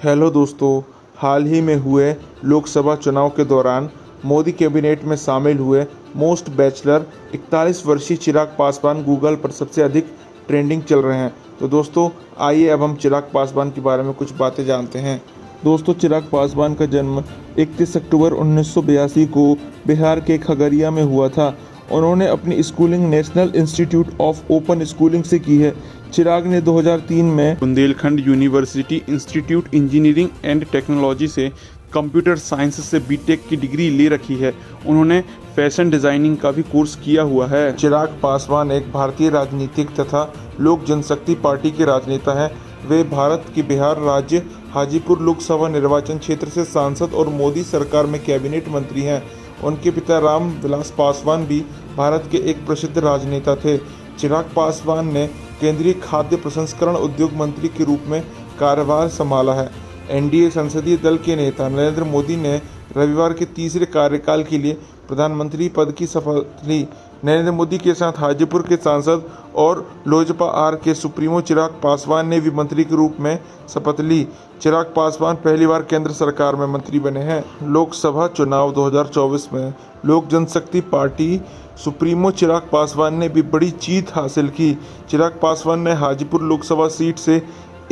Hello दोस्तों, हाल ही में हुए लोकसभा चुनाव के दौरान मोदी कैबिनेट में शामिल हुए मोस्ट बैचलर 41 वर्षीय चिराग पासवान गूगल पर सबसे अधिक ट्रेंडिंग चल रहे हैं। तो दोस्तों आइए अब हम चिराग पासवान के बारे में कुछ बातें जानते हैं। दोस्तों चिराग पासवान का जन्म 31 अक्टूबर 1982 को बिहार के खगड़िया में हुआ था। उन्होंने अपनी schooling national institute of open schooling से की है। चिराग ने 2003 में Bundelkhand university institute engineering and technology से कंप्यूटर साइंस से बीटेक की डिग्री ले रखी है। उन्होंने फैशन डिजाइनिंग का भी कोर्स किया हुआ है। चिराग पासवान एक भारतीय राजनीतिक तथा लोक जनशक्ति पार्टी के राजनेता हैं। वे भारत के बिहार राज्य हाजीपुर लोकसभा निर्वाचन क्षेत्र से सांसद और मोदी सरकार में कैबिनेट मंत्री हैं। उनके पिता राम विलास पासवान भी भारत के एक प्रसिद्ध राजनेता थे। चिराग पासवान ने केंद्रीय खाद्य प्रसंस्करण उद्योग मंत्री के रूप में कार्यभार संभाला है। एनडीए संसदीय दल के नेता नरेंद्र मोदी ने रविवार के तीसरे कार्यकाल के लिए प्रधानमंत्री पद की शपथ ली। नरेंद्र मोदी के साथ हाजीपुर के सांसद और लोजपा आर के सुप्रीमो चिराग पासवान ने भी मंत्री के रूप में शपथ ली। चिराग पासवान पहली बार केंद्र सरकार में मंत्री बने हैं। लोकसभा चुनाव 2024 में लोक जनशक्ति पार्टी सुप्रीमो चिराग पासवान ने भी बड़ी जीत हासिल की। चिराग पासवान ने हाजीपुर लोकसभा सीट से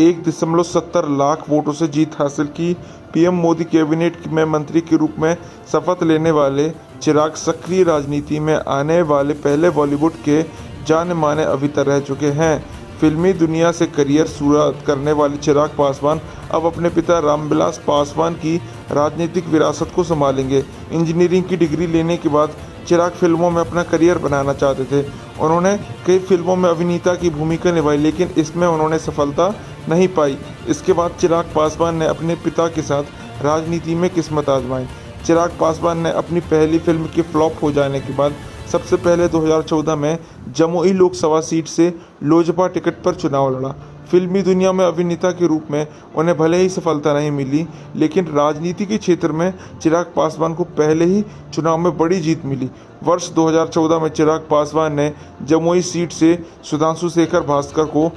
1.70 लाख वोटों से जीत हासिल की। पीएम मोदी कैबिनेट में मंत्री के रूप में शपथ लेने वाले चिराग सक्रिय राजनीति में आने वाले पहले बॉलीवुड के जाने माने अभिनेता रह चुके हैं। फिल्मी दुनिया से करियर शुरू करने वाले चिराग पासवान अब अपने पिता रामविलास पासवान की राजनीतिक विरासत को संभालेंगे। इंजीनियरिंग की डिग्री लेने के बाद चिराग फिल्मों में अपना करियर बनाना चाहते थे। उन्होंने कई फिल्मों में अभिनेता की भूमिका निभाई, लेकिन इसमें उन्होंने सफलता नहीं पाई। इसके बाद चिराग पासवान ने अपने पिता के साथ राजनीति में किस्मत आजमाई। चिराग पासवान ने अपनी पहली फिल्म के फ्लॉप हो जाने के बाद सबसे पहले 2014 में जमुई लोकसभा सीट से लोजपा टिकट पर चुनाव लड़ा। फिल्मी दुनिया में अभिनेता के रूप में उन्हें भले ही सफलता नहीं मिली, लेकिन राजनीति के क्षेत्र में चिराग पासवान को पहले ही चुनाव में बड़ी जीत मिली। वर्ष 2014 में चिराग पासवान ने जमुई सीट से सुधांशु शेखर भास्कर को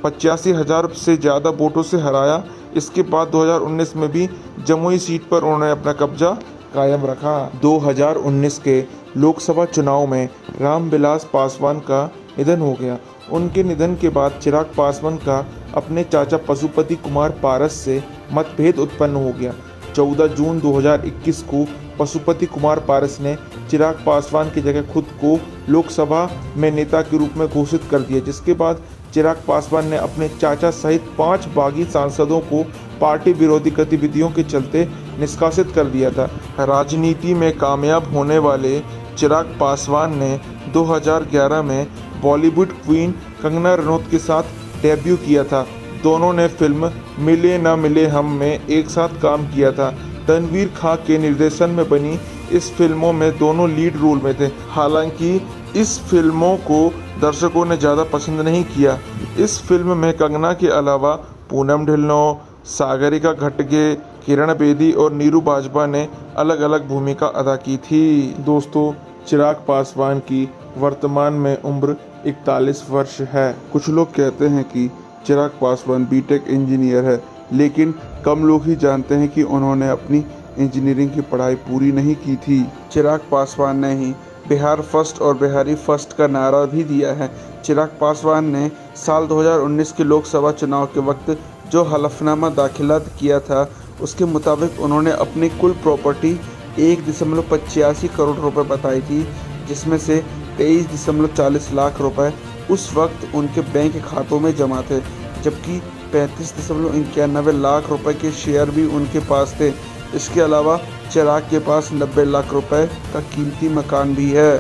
85,000 से ज़्यादा वोटों से हराया। इसके बाद 2019 में भी जमुई सीट पर उन्होंने अपना कब्जा कायम रखा। 2019 के लोकसभा चुनाव में रामविलास पासवान का निधन हो गया। उनके निधन के बाद चिराग पासवान का अपने चाचा पशुपति कुमार पारस से मतभेद उत्पन्न हो गया। 14 जून 2021 को पशुपति कुमार पारस ने चिराग पासवान की जगह खुद को लोकसभा में नेता के रूप में घोषित कर दिया, जिसके बाद चिराग पासवान ने अपने चाचा सहित 5 बागी सांसदों को पार्टी विरोधी गतिविधियों के चलते निष्कासित कर दिया था। राजनीति में कामयाब होने वाले चिराग पासवान ने 2011 में बॉलीवुड क्वीन कंगना रनौत के साथ डेब्यू किया था। दोनों ने फिल्म मिले ना मिले हम में एक साथ काम किया था। रणवीर खान के निर्देशन में बनी इस फिल्मों में दोनों लीड रोल में थे। हालांकि इस फिल्मों को दर्शकों ने ज़्यादा पसंद नहीं किया। इस फिल्म में कंगना के अलावा पूनम ढिल्लों, सागरिका घटगे, किरण बेदी और नीरू बाजवा ने अलग अलग भूमिका अदा की थी। दोस्तों चिराग पासवान की वर्तमान में उम्र 41 वर्ष है। कुछ लोग कहते हैं कि चिराग पासवान बीटेक इंजीनियर है, लेकिन कम लोग ही जानते हैं कि उन्होंने अपनी इंजीनियरिंग की पढ़ाई पूरी नहीं की थी। चिराग पासवान ने ही बिहार फर्स्ट और बिहारी फर्स्ट का नारा भी दिया है। चिराग पासवान ने साल 2019 के लोकसभा चुनाव के वक्त जो हलफनामा दाखिला किया था, उसके मुताबिक उन्होंने अपनी कुल प्रॉपर्टी 1.85 करोड़ रुपए बताई थी, जिसमें से 23.40 लाख रुपए उस वक्त उनके बैंक खातों में जमा थे, जबकि 35.91 लाख रुपए के शेयर भी उनके पास थे। इसके अलावा चिराग के पास 90 लाख रुपए का कीमती मकान भी है।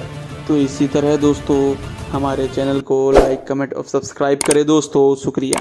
तो इसी तरह दोस्तों हमारे चैनल को लाइक, कमेंट और सब्सक्राइब करें दोस्तों। शुक्रिया।